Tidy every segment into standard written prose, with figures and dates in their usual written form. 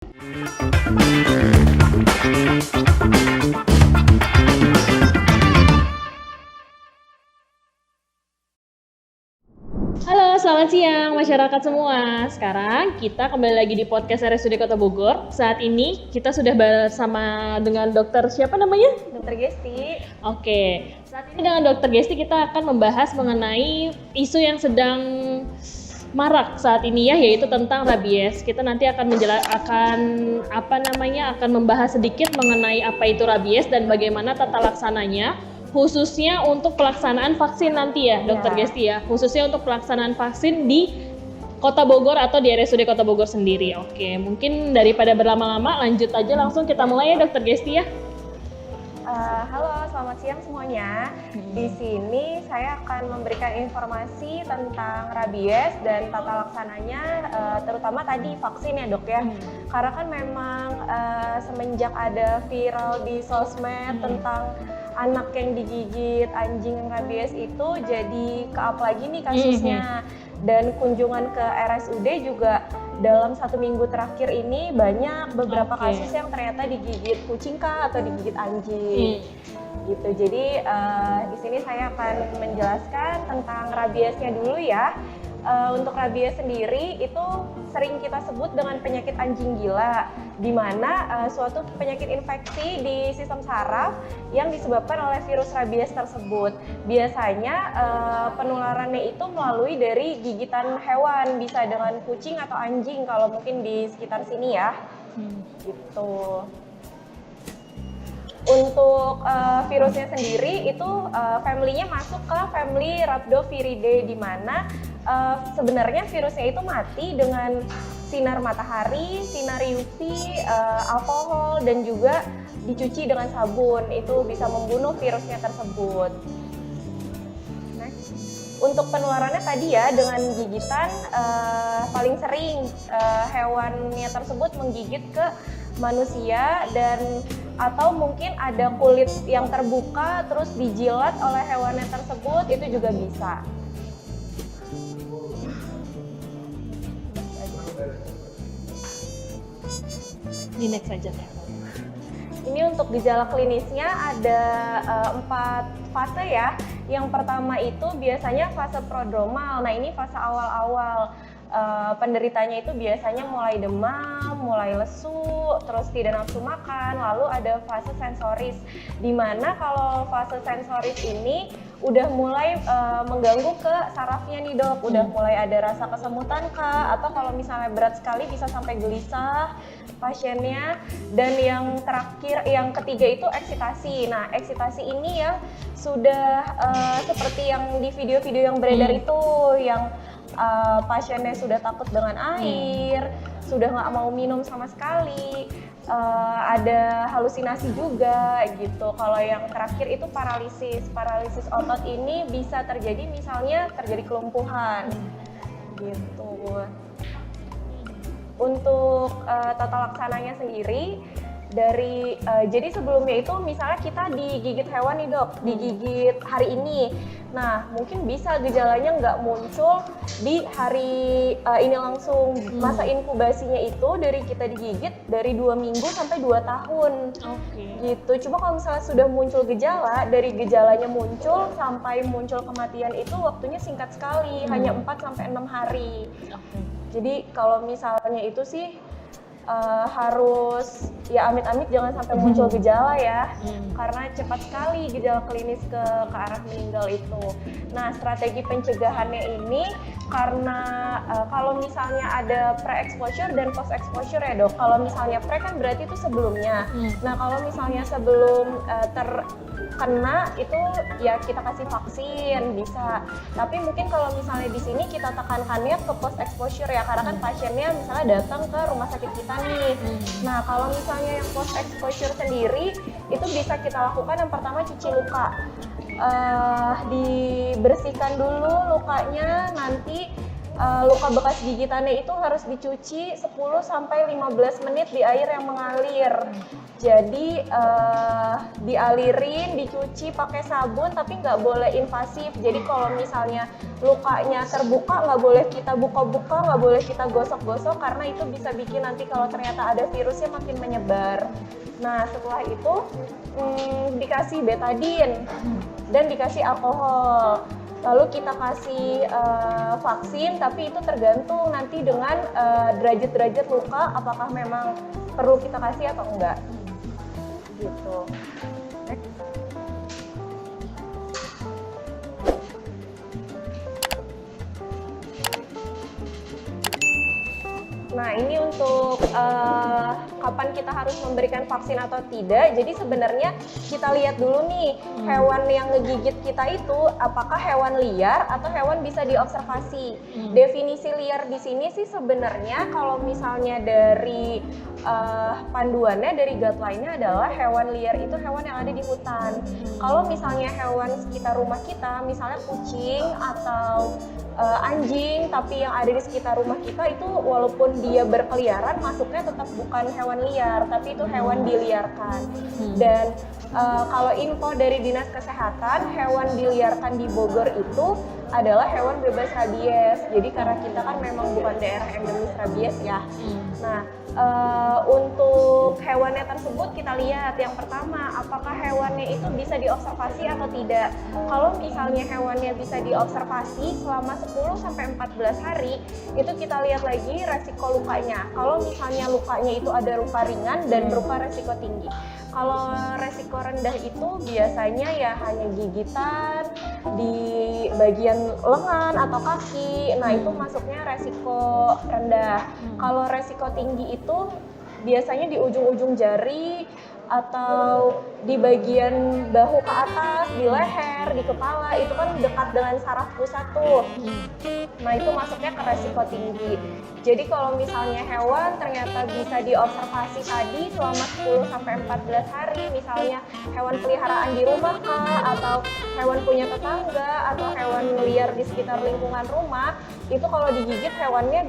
Halo, selamat siang masyarakat semua. Sekarang kita kembali lagi di podcast RSUD Kota Bogor. Saat ini kita sudah bersama dengan dokter siapa namanya? Dokter Gesti. Oke, saat ini dengan dokter Gesti kita akan membahas mengenai isu yang sedang marak saat ini ya, yaitu tentang rabies. Kita nanti akan akan membahas sedikit mengenai apa itu rabies dan bagaimana tata laksananya, khususnya untuk pelaksanaan vaksin nanti ya, Dokter Gesti ya, khususnya untuk pelaksanaan vaksin di Kota Bogor atau di RSUD Kota Bogor sendiri. Oke, mungkin daripada berlama-lama, lanjut aja langsung kita mulai ya, Dokter Gesti ya. Halo, selamat siang semuanya. Di sini saya akan memberikan informasi tentang rabies dan tata laksananya, terutama tadi vaksin ya dok ya. Karena kan memang semenjak ada viral di sosmed tentang anak yang digigit anjing yang rabies itu jadi ke-up lagi nih kasusnya. Dan kunjungan ke RSUD juga dalam 1 minggu terakhir ini banyak beberapa kasus yang ternyata digigit kucing kah atau digigit anjing gitu. Jadi di sini saya akan menjelaskan tentang rabiesnya dulu ya. Untuk rabies sendiri itu sering kita sebut dengan penyakit anjing gila, di mana suatu penyakit infeksi di sistem saraf yang disebabkan oleh virus rabies tersebut. Biasanya penularannya itu melalui dari gigitan hewan, bisa dengan kucing atau anjing kalau mungkin di sekitar sini ya. Gitu. Untuk virusnya sendiri itu family-nya masuk ke family Rhabdoviridae, di mana sebenarnya virusnya itu mati dengan sinar matahari, sinar UV, alkohol, dan juga dicuci dengan sabun. Itu bisa membunuh virusnya tersebut. Untuk penularannya tadi ya dengan gigitan, paling sering hewannya tersebut menggigit ke manusia, dan atau mungkin ada kulit yang terbuka terus dijilat oleh hewannya tersebut, itu juga bisa. Di next aja ya. Ini untuk gejala klinisnya ada 4 fase ya. Yang pertama itu biasanya fase prodromal. Nah ini fase awal-awal. Penderitanya itu biasanya mulai demam, mulai lesu, terus tidak nafsu makan. Lalu ada fase sensoris, dimana kalau fase sensoris ini udah mulai mengganggu ke sarafnya nih dok. Udah mulai ada rasa kesemutan kah, atau kalau misalnya berat sekali bisa sampai gelisah pasiennya. Dan yang terakhir, yang ketiga itu eksitasi. Nah eksitasi ini yang sudah seperti yang di video-video yang beredar itu, yang pasiennya sudah takut dengan air, sudah nggak mau minum sama sekali, ada halusinasi juga gitu. Kalau yang terakhir itu paralisis otot ini bisa terjadi, misalnya terjadi kelumpuhan gitu. Untuk tata laksananya sendiri dari jadi sebelumnya itu misalnya kita digigit hewan nih dok, digigit hari ini. Nah mungkin bisa gejalanya nggak muncul di hari ini langsung. Masa inkubasinya itu dari kita digigit dari 2 minggu sampai 2 tahun. Gitu. Cuma kalau misalnya sudah muncul gejala, dari gejalanya muncul sampai muncul kematian itu waktunya singkat sekali, hanya 4 sampai 6 hari. Jadi kalau misalnya itu sih harus ya amit-amit jangan sampai muncul gejala ya, karena cepat sekali gejala klinis ke arah meninggal itu. Nah strategi pencegahannya ini karena kalau misalnya ada pre-exposure dan post-exposure ya dok. Kalau misalnya pre kan berarti itu sebelumnya. Nah kalau misalnya sebelum terkena itu ya kita kasih vaksin bisa. Tapi mungkin kalau misalnya di sini kita tekankannya ke post-exposure ya, karena kan pasiennya misalnya datang ke rumah sakit kita nih. Nah kalau misalnya yang post-exposure sendiri itu bisa kita lakukan yang pertama cuci luka. Dibersihkan dulu lukanya, nanti luka bekas gigitannya itu harus dicuci 10 sampai 15 menit di air yang mengalir. Jadi dialirin, dicuci pakai sabun, tapi nggak boleh invasif. Jadi kalau misalnya lukanya terbuka, nggak boleh kita buka-buka, nggak boleh kita gosok-gosok, karena itu bisa bikin nanti kalau ternyata ada virusnya makin menyebar. Nah setelah itu dikasih betadine dan dikasih alkohol. Lalu kita kasih vaksin, tapi itu tergantung nanti dengan derajat-derajat luka, apakah memang perlu kita kasih atau enggak. Gitu. Nah ini untuk kapan kita harus memberikan vaksin atau tidak. Jadi sebenarnya kita lihat dulu nih hewan yang ngegigit kita itu apakah hewan liar atau hewan bisa diobservasi. Definisi liar di sini sih sebenarnya kalau misalnya dari panduannya, dari guideline-nya adalah hewan liar itu hewan yang ada di hutan. Kalau misalnya hewan sekitar rumah kita, misalnya kucing atau anjing, tapi yang ada di sekitar rumah kita itu walaupun dia berkeliaran, masuknya tetap bukan hewan liar, tapi itu hewan diliarkan. Dan kalau info dari Dinas Kesehatan, hewan diliarkan di Bogor itu adalah hewan bebas rabies. Jadi karena kita kan memang bukan daerah endemis rabies ya. Nah, untuk hewannya tersebut kita lihat yang pertama, apakah hewannya itu bisa diobservasi atau tidak. Kalau misalnya hewannya bisa diobservasi selama 10 sampai 14 hari, itu kita lihat lagi resiko lukanya. Kalau misalnya lukanya itu ada luka ringan dan berupa resiko tinggi. Kalau resiko rendah itu biasanya ya hanya gigitan di bagian lengan atau kaki. Nah, itu masuknya resiko rendah. Kalau resiko tinggi itu biasanya di ujung-ujung jari atau di bagian bahu ke atas, di leher, di kepala, itu kan dekat dengan saraf pusat tuh. Nah itu masuknya ke resiko tinggi. Jadi kalau misalnya hewan ternyata bisa diobservasi tadi selama 10-14 hari, misalnya hewan peliharaan di rumah kah, atau hewan punya tetangga, atau hewan liar di sekitar lingkungan rumah, itu kalau digigit hewannya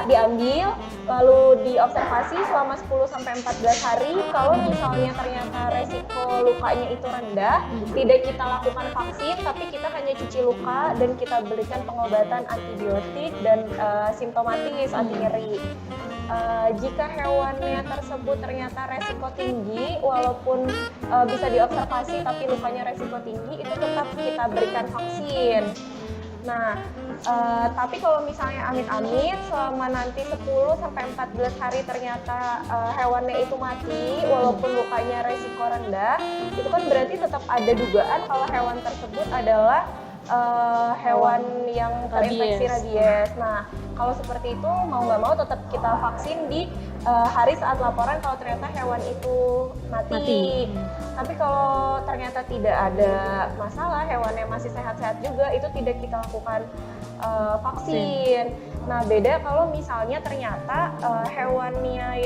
diambil, lalu diobservasi selama 10-14 hari. Kalau misalnya ternyata resiko lukanya itu rendah, tidak kita lakukan vaksin, tapi kita hanya cuci luka dan kita berikan pengobatan antibiotik dan simptomatis anti nyeri. Jika hewannya tersebut ternyata resiko tinggi, walaupun bisa diobservasi tapi lukanya resiko tinggi, itu tetap kita berikan vaksin. Nah, tapi kalau misalnya amit-amit selama nanti 10-14 hari ternyata hewannya itu mati walaupun lukanya resiko rendah, itu kan berarti tetap ada dugaan kalau hewan tersebut adalah hewan yang terinfeksi rabies. Nah, kalau seperti itu mau nggak mau tetap kita vaksin di hari saat laporan kalau ternyata hewan itu mati. Tapi kalau ternyata tidak ada masalah, hewannya masih sehat-sehat juga, itu tidak kita lakukan vaksin. Nah, beda kalau misalnya ternyata hewannya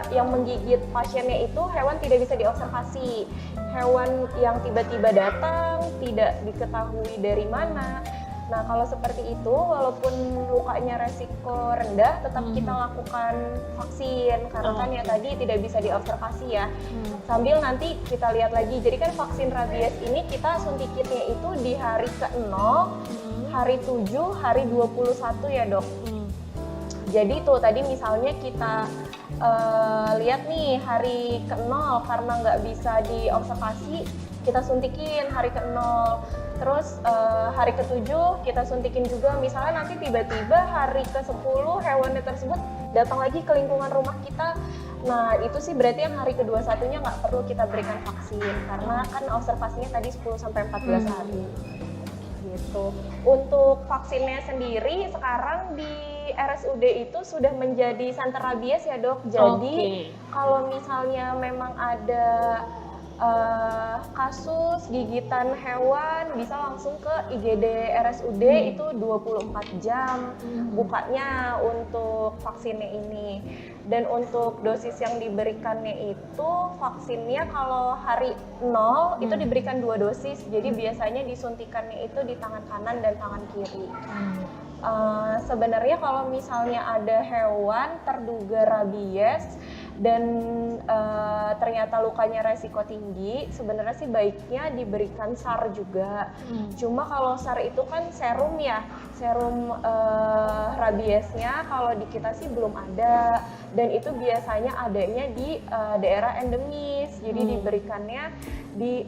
yang menggigit pasiennya itu hewan tidak bisa diobservasi. Hewan yang tiba-tiba datang, tidak diketahui dari mana. Nah, kalau seperti itu, walaupun lukanya resiko rendah, tetap kita lakukan vaksin. Karena kan ya tadi tidak bisa diobservasi ya. Sambil nanti kita lihat lagi, jadi kan vaksin rabies ini kita suntikinnya itu di hari ke-0, hari 7, hari 21 ya dok. Jadi tuh tadi misalnya kita lihat nih hari ke-0 karena nggak bisa diobservasi, kita suntikin hari ke-0. Terus hari ke-7 kita suntikin juga, misalnya nanti tiba-tiba hari ke-10 hewannya tersebut datang lagi ke lingkungan rumah kita. Nah itu sih berarti yang hari ke-21-nya nggak perlu kita berikan vaksin karena kan observasinya tadi 10-14 hari. Gitu. Untuk vaksinnya sendiri sekarang di RSUD itu sudah menjadi center rabies ya dok. Jadi kalau misalnya memang ada kasus gigitan hewan bisa langsung ke IGD RSUD itu 24 jam bukanya untuk vaksinnya ini. Dan untuk dosis yang diberikannya itu vaksinnya kalau hari 0 itu diberikan 2 dosis. Jadi biasanya disuntikannya itu di tangan kanan dan tangan kiri. Sebenarnya kalau misalnya ada hewan terduga rabies dan ternyata lukanya resiko tinggi, sebenarnya sih baiknya diberikan SAR juga. Cuma kalau SAR itu kan serum ya, serum rabiesnya kalau di kita sih belum ada, dan itu biasanya adanya di daerah endemis. Jadi diberikannya di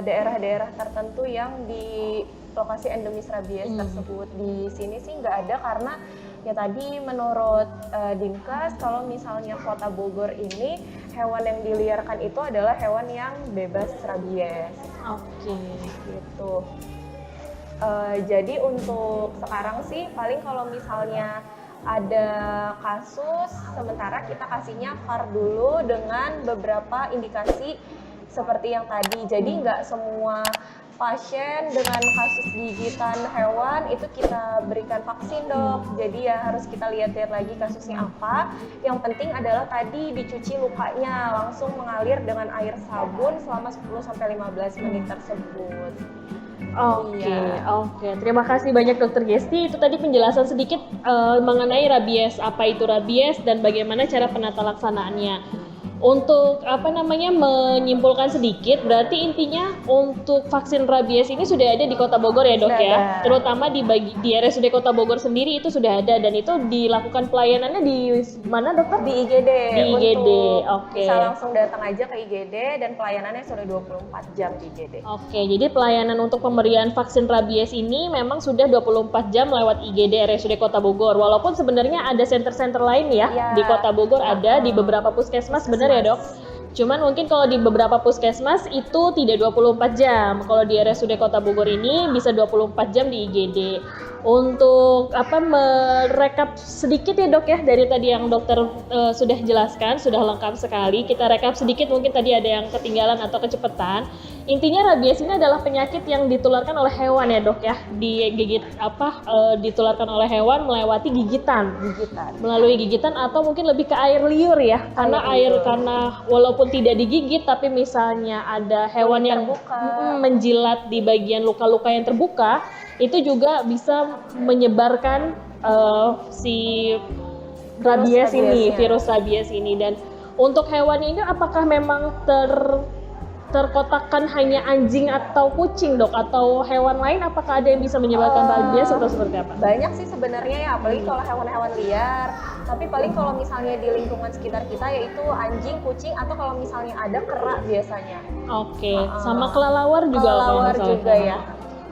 daerah-daerah tertentu yang di lokasi endemis rabies tersebut. Di sini sih nggak ada karena ya tadi menurut Dinkes kalau misalnya Kota Bogor ini hewan yang diliarkan itu adalah hewan yang bebas rabies. Oke. Gitu. Jadi untuk sekarang sih paling kalau misalnya ada kasus sementara kita kasihnya VAR dulu dengan beberapa indikasi seperti yang tadi. Jadi nggak semua pasien dengan kasus gigitan hewan itu kita berikan vaksin, Dok. Jadi ya harus kita lihat-lihat lagi kasusnya apa. Yang penting adalah tadi dicuci lukanya langsung mengalir dengan air sabun selama 10-15 menit tersebut. Oke. Terima kasih banyak Dokter Gesti. Itu tadi penjelasan sedikit mengenai rabies, apa itu rabies dan bagaimana cara penata laksanaannya. Untuk menyimpulkan sedikit, berarti intinya untuk vaksin rabies ini sudah ada di Kota Bogor ya, Dok, ya. Terutama di RSUD Kota Bogor sendiri itu sudah ada, dan itu dilakukan pelayanannya di mana, Dokter? Di IGD. Di IGD. Oke. Bisa langsung datang aja ke IGD dan pelayanannya sudah 24 jam di IGD. Oke, jadi pelayanan untuk pemberian vaksin rabies ini memang sudah 24 jam lewat IGD RSUD Kota Bogor. Walaupun sebenarnya ada center-center lain ya, di Kota Bogor ada di beberapa puskesmas, benar ya, Dok? Cuman mungkin kalau di beberapa puskesmas itu tidak 24 jam. Kalau di RSUD Kota Bogor ini bisa 24 jam di IGD. Untuk merekap sedikit ya, Dok, ya, dari tadi yang dokter sudah jelaskan, sudah lengkap sekali. Kita rekap sedikit, mungkin tadi ada yang ketinggalan atau kecepatan. Intinya rabies ini adalah penyakit yang ditularkan oleh hewan ya, Dok, ya. Ditularkan oleh hewan melewati gigitan. Melalui gigitan atau mungkin lebih ke air liur ya. Karena walaupun tidak digigit tapi misalnya ada hewan yang menjilat di bagian luka-luka yang terbuka, itu juga bisa menyebarkan si rabies ini, virus rabies ini. Dan untuk hewan ini apakah memang terkotakkan hanya anjing atau kucing, Dok, atau hewan lain apakah ada yang bisa menyebarkan rabies atau seperti apa? Banyak sih sebenarnya ya, apalagi kalau hewan-hewan liar. Tapi paling kalau misalnya di lingkungan sekitar kita yaitu anjing, kucing, atau kalau misalnya ada kera biasanya. Oke. Sama kelelawar juga. Kelelawar juga ya.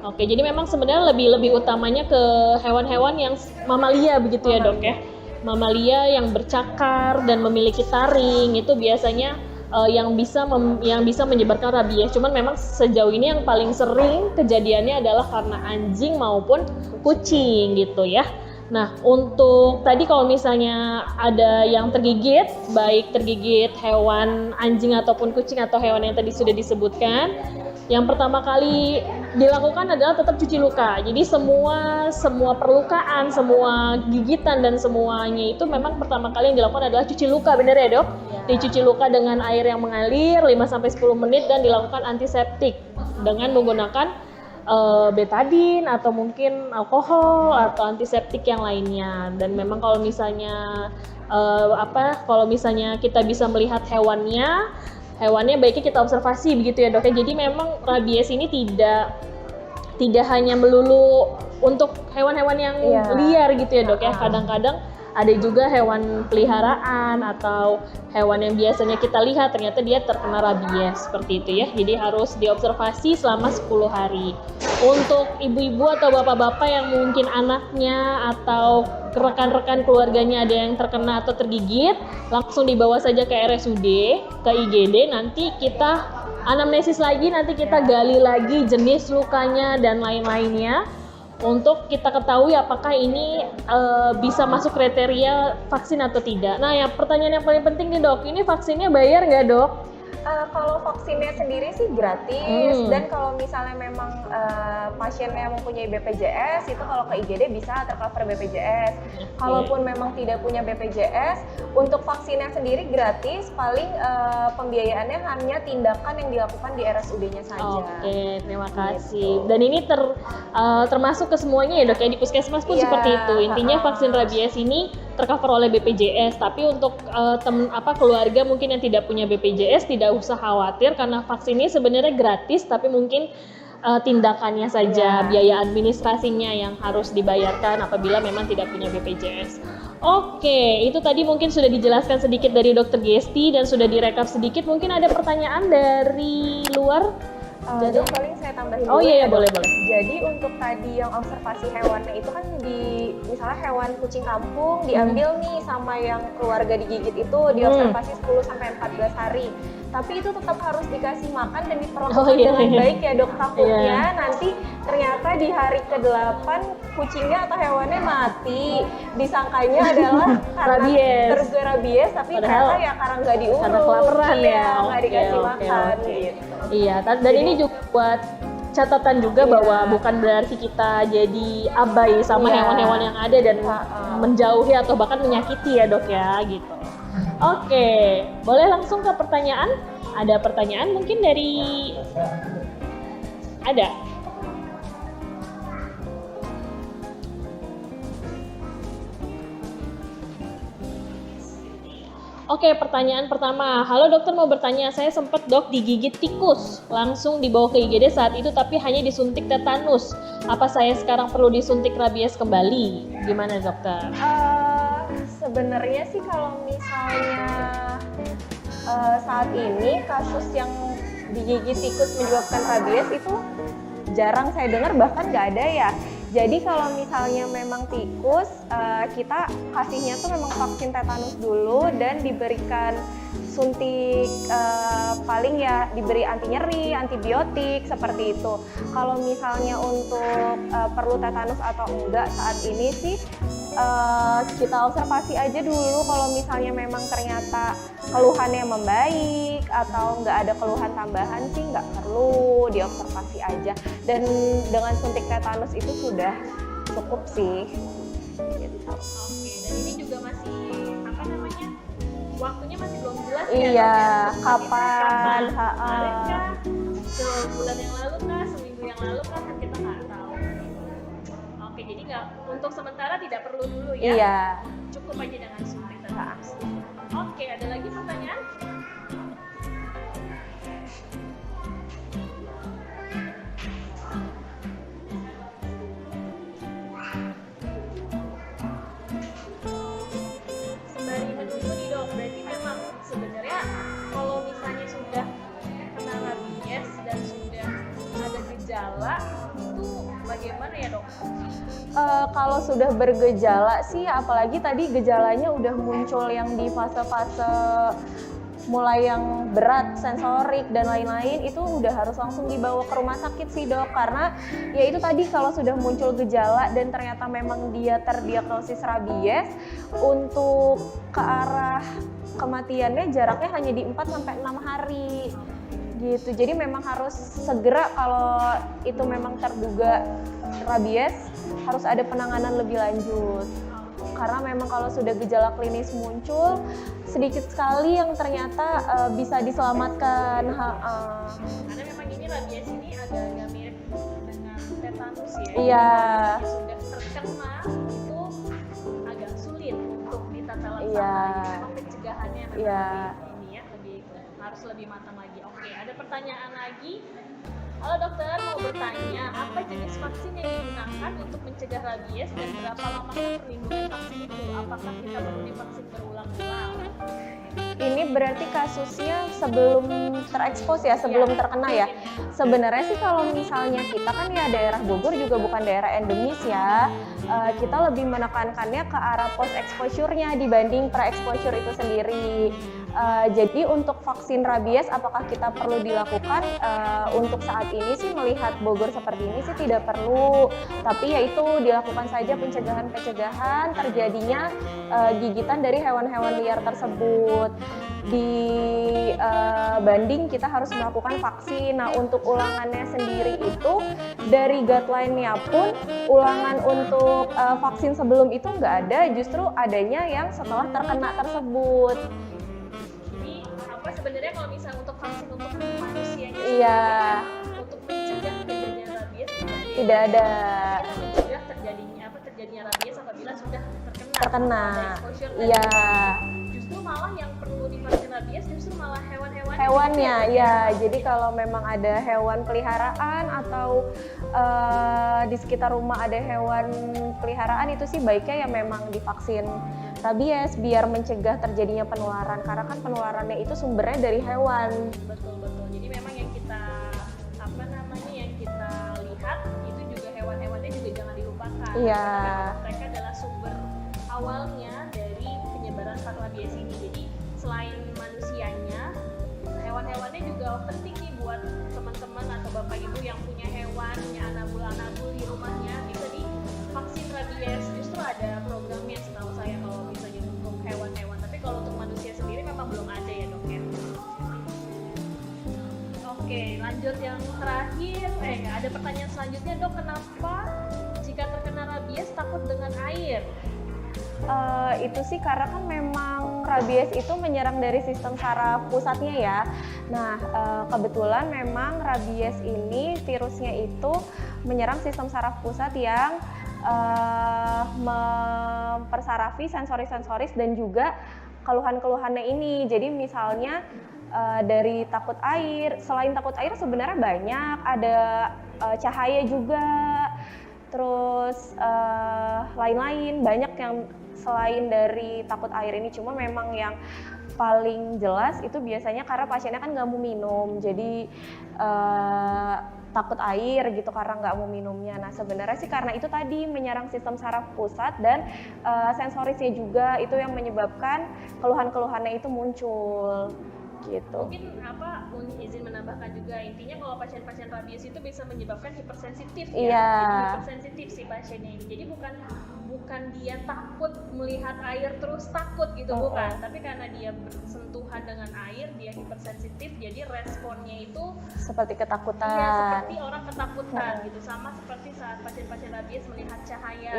Oke, jadi memang sebenarnya lebih utamanya ke hewan-hewan yang mamalia begitu ya, Dok, ya. Mamalia yang bercakar dan memiliki taring itu biasanya yang bisa menyebarkan rabies. Cuman memang sejauh ini yang paling sering kejadiannya adalah karena anjing maupun kucing gitu ya. Nah, untuk tadi kalau misalnya ada yang tergigit, baik tergigit hewan anjing ataupun kucing atau hewan yang tadi sudah disebutkan, yang pertama kali dilakukan adalah tetap cuci luka. Jadi semua perlukaan, semua gigitan dan semuanya itu memang pertama kali yang dilakukan adalah cuci luka, benar ya, Dok? Dicuci luka dengan air yang mengalir 5-10 menit dan dilakukan antiseptik dengan menggunakan betadine atau mungkin alkohol atau antiseptik yang lainnya. Dan memang kalau misalnya kalau misalnya kita bisa melihat hewannya baiknya kita observasi begitu ya, Dok. Jadi memang rabies ini tidak hanya melulu untuk hewan-hewan yang liar gitu ya, Dok, ya. Kadang-kadang ada juga hewan peliharaan atau hewan yang biasanya kita lihat ternyata dia terkena rabies seperti itu ya. Jadi harus diobservasi selama 10 hari. Untuk ibu-ibu atau bapak-bapak yang mungkin anaknya atau rekan-rekan keluarganya ada yang terkena atau tergigit, langsung dibawa saja ke RSUD, ke IGD, nanti kita anamnesis lagi, nanti kita gali lagi jenis lukanya dan lain-lainnya untuk kita ketahui apakah ini bisa masuk kriteria vaksin atau tidak. Nah, yang pertanyaan yang paling penting nih, Dok, ini vaksinnya bayar nggak, Dok? Kalau vaksinnya sendiri sih gratis, Hmm. dan kalau misalnya memang pasiennya mempunyai BPJS, itu kalau ke IGD bisa tercover BPJS. Kalaupun memang tidak punya BPJS, untuk vaksinnya sendiri gratis, paling pembiayaannya hanya tindakan yang dilakukan di RSUD-nya saja. Oke, terima kasih. Dan ini termasuk ke semuanya ya dok ya, di puskesmas pun Iya, seperti itu. Intinya ha-ha. vaksin rabies ini tercover oleh BPJS, tapi untuk keluarga mungkin yang tidak punya BPJS tidak usah khawatir karena vaksin ini sebenarnya gratis, tapi mungkin tindakannya saja, Iya. biaya administrasinya yang harus dibayarkan apabila memang tidak punya BPJS. Oke, itu tadi mungkin sudah dijelaskan sedikit dari Dokter Gesti dan sudah direkap sedikit. Mungkin ada pertanyaan dari luar? Dok, paling saya tambahin Oh dulu iya, ya, Dok. boleh. Jadi untuk tadi yang observasi hewannya itu kan misalnya hewan kucing kampung diambil nih sama yang keluarga digigit itu diobservasi 10 sampai 14 hari. Tapi itu tetap harus dikasih makan dan diperlakukan dengan baik ya dok. Takutnya nanti ternyata di hari ke-8 kucingnya atau hewannya mati. Disangkanya adalah karena terkena rabies, tapi ternyata ya karena nggak diurus. Karena kelaparan ya. Nggak dikasih makan gitu. Iya, dan ini juga buat catatan juga bahwa bukan berarti kita jadi abai sama hewan-hewan yang ada dan menjauhi atau bahkan menyakiti ya dok ya gitu. Oke, boleh langsung ke pertanyaan? Ada pertanyaan mungkin dari... Ada? Oke, pertanyaan pertama. Halo dokter, mau bertanya, saya sempat dok digigit tikus. Langsung dibawa ke IGD saat itu tapi hanya disuntik tetanus. Apa saya sekarang perlu disuntik rabies kembali? Gimana dokter? Sebenarnya sih kalau misalnya saat ini kasus yang digigit tikus menyebabkan rabies itu jarang saya dengar, bahkan nggak ada ya. Jadi kalau misalnya memang tikus, kita kasihnya tuh memang vaksin tetanus dulu dan diberikan suntik, paling ya diberi anti nyeri, antibiotik seperti itu. Kalau misalnya untuk perlu tetanus atau enggak saat ini sih kita observasi aja dulu. Kalau misalnya memang ternyata keluhannya membaik atau nggak ada keluhan tambahan sih nggak perlu, diobservasi aja. Dan dengan suntik tetanus itu sudah cukup sih. Gitu. Oke, dan ini juga masih apa namanya? Waktunya masih belum jelas ya. Iya, dok, kapan? Kemarin kah? Sebulan yang lalu kah? Seminggu yang lalu kah? Kan kita nggak tahu. Oke, jadi nggak, untuk sementara tidak perlu dulu ya. Iya. Cukup aja dengan suntik tetanus. Oke, ada lagi pertanyaan? Sembari menunggu nih dok, berarti memang sebenarnya kalau misalnya sudah kena rabies dan sudah ada gejala itu bagaimana ya dok? Kalau sudah bergejala sih, apalagi tadi gejalanya udah muncul yang di fase-fase mulai yang berat, sensorik dan lain-lain, itu udah harus langsung dibawa ke rumah sakit sih dok. Karena ya itu tadi, kalau sudah muncul gejala dan ternyata memang dia terdiagnosis rabies, untuk ke arah kematiannya jaraknya hanya di 4-6 hari gitu. Jadi memang harus segera, kalau itu memang terduga rabies, harus ada penanganan lebih lanjut. Karena memang kalau sudah gejala klinis muncul, sedikit sekali yang ternyata bisa diselamatkan. Karena memang ini rabies ini agak-agak mirip dengan tetanus ya. Iya. Yang sudah terkena itu agak sulit untuk ditata laksana. Iya. Memang pencegahannya memang harus lebih matang lagi. Oke, ada pertanyaan lagi. Halo dokter, mau bertanya, apa jenis vaksin yang digunakan untuk mencegah rabies dan berapa lama perlindungan vaksin itu? Apakah kita perlu divaksin berulang-ulang? Ini berarti kasusnya sebelum terekspos ya, sebelum terkena ya. Sebenarnya sih kalau misalnya kita kan ya daerah Bogor juga bukan daerah endemis ya. Kita lebih menekankannya ke arah post exposure-nya dibanding pre-exposure itu sendiri. Jadi untuk vaksin rabies apakah kita perlu dilakukan? Untuk saat ini sih melihat Bogor seperti ini sih tidak perlu, tapi yaitu dilakukan saja pencegahan terjadinya gigitan dari hewan-hewan liar tersebut. Banding kita harus melakukan vaksin. Nah untuk ulangannya sendiri itu dari guideline-nya pun ulangan untuk vaksin sebelum itu nggak ada, justru adanya yang setelah terkena tersebut. Sebenarnya kalau misalnya untuk vaksin untuk manusianya Iya. Untuk mencegah terjadinya rabies Tidak ada. Mencegah terjadinya rabies apabila sudah Terkena. exposure Iya. Justru malah yang perlu divaksin rabies justru malah Hewannya, ya. Jadi kalau memang ada hewan peliharaan atau di sekitar rumah ada hewan peliharaan, itu sih baiknya ya memang divaksin rabies biar mencegah terjadinya penularan, karena kan penularannya itu sumbernya dari hewan. Betul. Jadi memang yang kita lihat itu juga hewan-hewannya juga jangan dilupakan. Iya. Karena mereka adalah sumber awalnya dari penyebaran rabies ini. Jadi selain manusianya, hewan-hewannya juga penting nih buat teman-teman atau bapak ibu yang punya hewan, punya anabul di rumahnya, bisa divaksin rabies. Justru ada programnya setahu saya kalau misalnya untuk hewan-hewan, tapi kalau untuk manusia sendiri memang belum ada ya dok ya. Oke, lanjut yang terakhir, ada pertanyaan selanjutnya dok, kenapa jika terkena rabies takut dengan air? Itu sih karena kan memang rabies itu menyerang dari sistem saraf pusatnya ya. Nah, kebetulan memang rabies ini virusnya itu menyerang sistem saraf pusat yang mempersarafi sensoris dan juga keluhan-keluhannya ini. Jadi misalnya dari takut air, selain takut air sebenarnya banyak, ada cahaya juga, terus lain-lain banyak yang selain dari takut air ini. Cuma memang yang paling jelas itu biasanya karena pasiennya kan nggak mau minum, jadi takut air gitu karena nggak mau minumnya. Nah sebenarnya sih karena itu tadi menyerang sistem saraf pusat dan sensorisnya juga itu yang menyebabkan keluhan-keluhannya itu muncul gitu. Mungkin izin menambahkan juga, intinya kalau pasien-pasien rabies itu bisa menyebabkan hipersensitif ya. Iya. Jadi hipersensitif si pasiennya ini. Jadi bukan dia takut melihat air terus takut gitu, bukan, tapi karena dia bersentuhan dengan air dia hipersensitif, jadi responnya itu seperti ketakutan. Iya, seperti orang ketakutan gitu, sama seperti saat pasien-pasien rabies melihat cahaya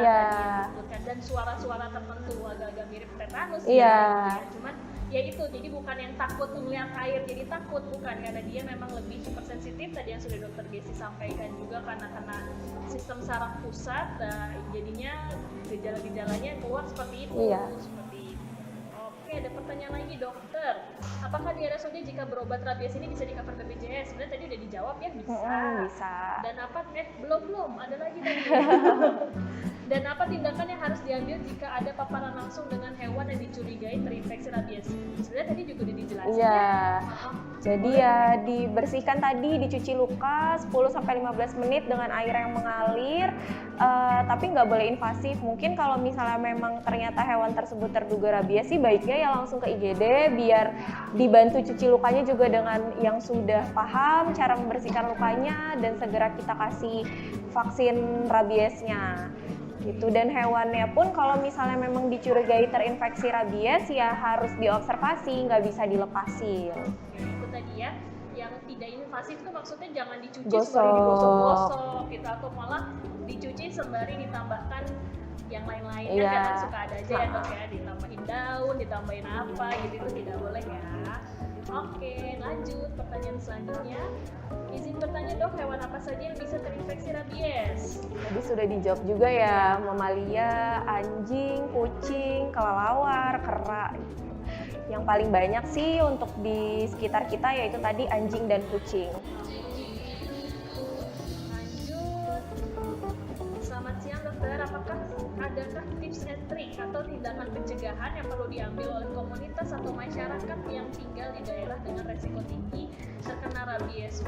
dan suara-suara tertentu agak-agak mirip tetanus ya. Cuman ya itu, jadi bukan yang takut melihat air jadi takut, bukan, karena dia memang lebih hipersensitif tadi yang sudah dokter Gesi sampaikan juga, karena sistem saraf pusat, jadinya gejala-gejalanya keluar seperti itu. Seperti itu. Oke, ada pertanyaan lagi dokter, apakah di RSUD jika berobat rabies ini bisa di cover BPJS? Sebenarnya tadi udah dijawab ya, bisa. Dan apa belum ada lagi tadi. Dan apa tindakan yang harus diambil jika ada paparan langsung dengan hewan yang dicurigai terinfeksi rabies? Sebenarnya tadi juga udah dijelasin Jadi ya dibersihkan tadi, dicuci luka 10-15 menit dengan air yang mengalir, tapi nggak boleh invasif. Mungkin kalau misalnya memang ternyata hewan tersebut terduga rabies sih baiknya ya langsung ke IGD biar dibantu cuci lukanya juga dengan yang sudah paham cara membersihkan lukanya dan segera kita kasih vaksin rabiesnya gitu. Dan hewannya pun kalau misalnya memang dicurigai terinfeksi rabies ya harus diobservasi, nggak bisa dilepasin. Itu tadi ya, yang tidak invasif itu maksudnya jangan dicuci Gosok. sembari digosok-gosok gitu, atau malah dicuci sembari ditambahkan yang lain-lain. Kan kadang suka ada aja ya dok ya, ditambahin daun, ditambahin apa gitu, itu tidak boleh ya. Oke, lanjut pertanyaan selanjutnya. Izin bertanya dok, hewan apa saja yang bisa terinfeksi rabies? Tadi sudah dijawab juga ya, mamalia, anjing, kucing, kelelawar, kera. Yang paling banyak sih untuk di sekitar kita yaitu tadi anjing dan kucing. Lanjut. Selamat siang dokter, adakah tips and trick atau tindakan pencegahan yang perlu diambil oleh komunitas atau masyarakat yang tinggal di daerah dengan resiko tinggi terkena rabies?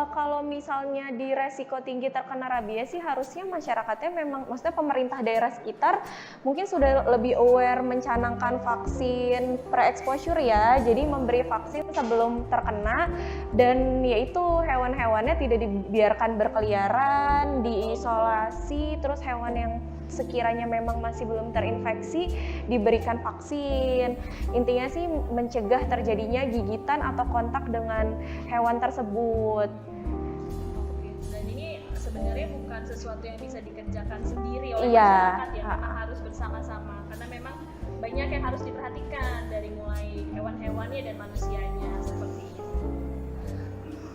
Kalau misalnya di resiko tinggi terkena rabies sih harusnya masyarakatnya memang, maksudnya pemerintah daerah sekitar mungkin sudah lebih aware mencanangkan vaksin pre-exposure ya, jadi memberi vaksin sebelum terkena, dan yaitu hewan-hewannya tidak dibiarkan berkeliaran, diisolasi, terus hewan yang sekiranya memang masih belum terinfeksi diberikan vaksin. Intinya sih mencegah terjadinya gigitan atau kontak dengan hewan tersebut. Dan ini sebenarnya bukan sesuatu yang bisa dikerjakan sendiri oleh Iya. masyarakat ya, memang harus bersama-sama karena memang banyak yang harus diperhatikan dari mulai hewan-hewannya dan manusianya seperti itu.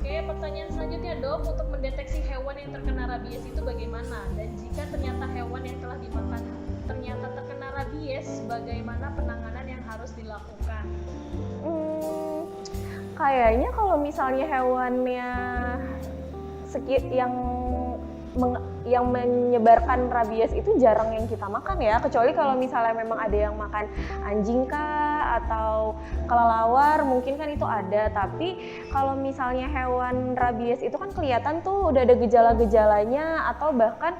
Oke, pertanyaan selanjutnya Dok, untuk mendeteksi hewan yang terkena rabies itu bagaimana? Dan jika ternyata hewan yang telah dimakan ternyata terkena rabies, bagaimana penanganan yang harus dilakukan? Kayaknya kalau misalnya hewannya yang menyebarkan rabies itu jarang yang kita makan ya, kecuali kalau misalnya memang ada yang makan anjing kah atau kelelawar mungkin kan itu ada. Tapi kalau misalnya hewan rabies itu kan kelihatan tuh udah ada gejala-gejalanya, atau bahkan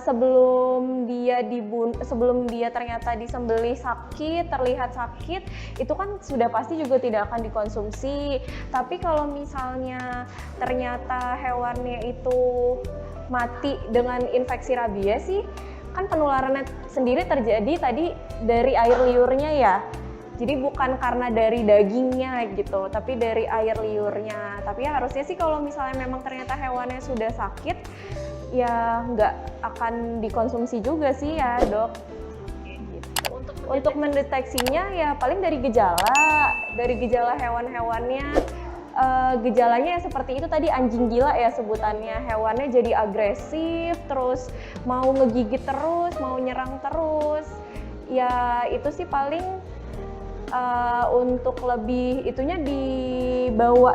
sebelum dia ternyata disembelih sakit, terlihat sakit, itu kan sudah pasti juga tidak akan dikonsumsi. Tapi kalau misalnya ternyata hewannya itu mati dengan infeksi rabies sih, kan penularannya sendiri terjadi tadi dari air liurnya ya. Jadi bukan karena dari dagingnya gitu, tapi dari air liurnya. Tapi ya harusnya sih kalau misalnya memang ternyata hewannya sudah sakit, ya nggak akan dikonsumsi juga sih ya Dok. Untuk mendeteksinya ya paling dari gejala hewan-hewannya. Gejalanya ya seperti itu tadi, anjing gila ya sebutannya, hewannya jadi agresif, terus mau ngegigit terus, mau nyerang terus. Ya itu sih paling untuk lebih itunya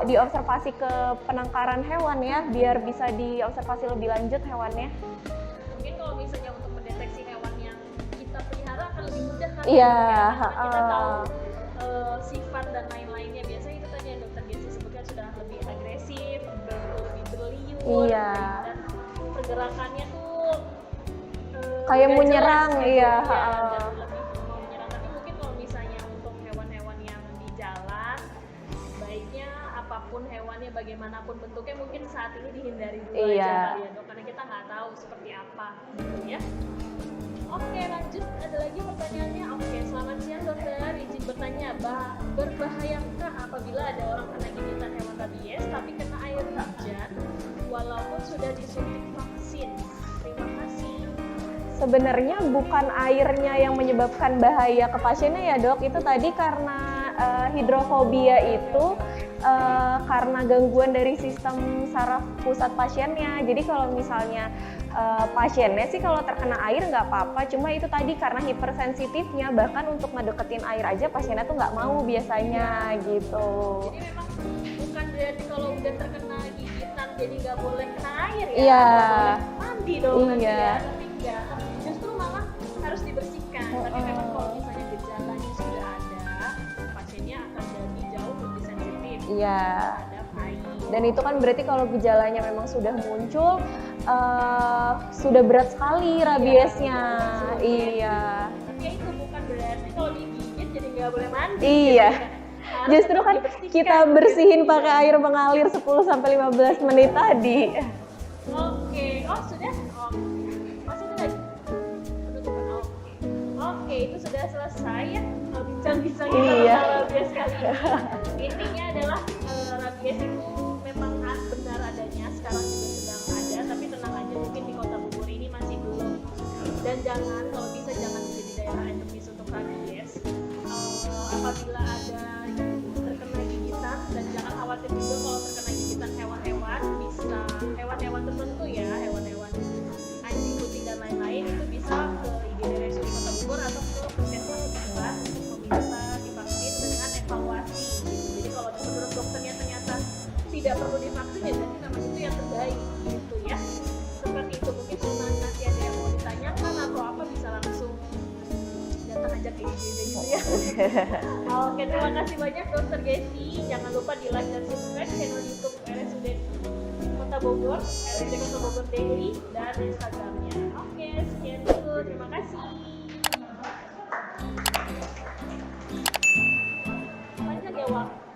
diobservasi ke penangkaran hewan ya, biar bisa diobservasi lebih lanjut hewannya. Mungkin kalau misalnya untuk mendeteksi hewan yang kita pelihara akan lebih mudah kan? Iya. Karena kita tahu sifat dan lain-lainnya. Biasanya itu tadi yang Dokter Jessi sebutkan sudah lebih agresif, lebih berliur, Iya. dan pergerakannya tuh Kayak nggak mau jelas nyerang, gitu. iya. Dan lebih mau menyerang. Tapi mungkin kalau misalnya untuk hewan-hewan yang di jalan, baiknya apapun hewannya, bagaimanapun bentuknya, mungkin saat ini dihindari dulu Iya. aja kali ya Dok, karena kita nggak tahu seperti apa gitu ya. Oke, lanjut, ada lagi pertanyaannya. Oke, selamat siang dokter, izin bertanya, berbahayakah apabila ada orang kena gigitan hewan rabies tapi kena air hujan walaupun sudah disuntik vaksin? Terima kasih. Sebenarnya bukan airnya yang menyebabkan bahaya ke pasiennya ya Dok, itu tadi karena hidrofobia itu karena gangguan dari sistem saraf pusat pasiennya. Jadi kalau misalnya pasiennya sih kalau terkena air nggak apa-apa, cuma itu tadi karena hipersensitifnya, bahkan untuk ngedeketin air aja pasiennya tuh nggak mau biasanya gitu. Jadi memang bukan berarti kalau udah terkena gigitan jadi nggak boleh kena air ya, Iya. nggak boleh mandi dong nanti Iya. ya, tapi enggak, justru malah harus dibersihkan. Tapi memang kalau misalnya gejalanya sudah ada, pasiennya akan jadi jauh lebih sensitif Iya. terhadap air. Dan itu kan berarti kalau gejalanya memang sudah muncul, sudah berat sekali rabiesnya. Iya. Tapi ya itu bukan berarti kalau digigit jadi nggak boleh mandi. Iya. gitu ya. Harus Justru tetap kan dibersihkan, kita gitu. bersihin pakai air mengalir 10-15 menit tadi. Oke, oh sudah? Oke. Masih ada lagi? Penutupan, oke. Oke, itu sudah selesai ya bincang-bincang kita Iya. tentang rabies kali ini. Intinya adalah rabies itu memang benar adanya, sekarang juga sedang ada, tapi tenang aja, mungkin di Kota Bogor ini masih belum. Dan jangan, kalau bisa jangan menjadi daerah endemis untuk rabies. Apabila ada terkena gigitan, dan jangan khawatir juga kalau terkena gigitan hewan-hewan, bisa hewan-hewan tertentu ya, hewan-hewan anjing, kucing dan lain-lain, itu bisa ke IGD RSUD Kota Bogor atau ke puskesmas setempat untuk meminta divaksin dengan evaluasi gitu. Jadi kalau menurut dokternya ternyata tidak perlu divaksin, ya berarti memang itu yang terbaik gitu ya. Seperti itu. Mungkin kalau nanti ada yang mau ditanyakan atau apa bisa langsung datang aja ke IGD gitu ya. Oke, terima kasih banyak Dokter Gesti. Jangan lupa di like dan subscribe channel YouTube RSUD Kota Bogor, RSUD Kota Bogor Daily, dan Instagramnya. Oke, sekian dulu. Terima kasih. Banyak ya, Wak.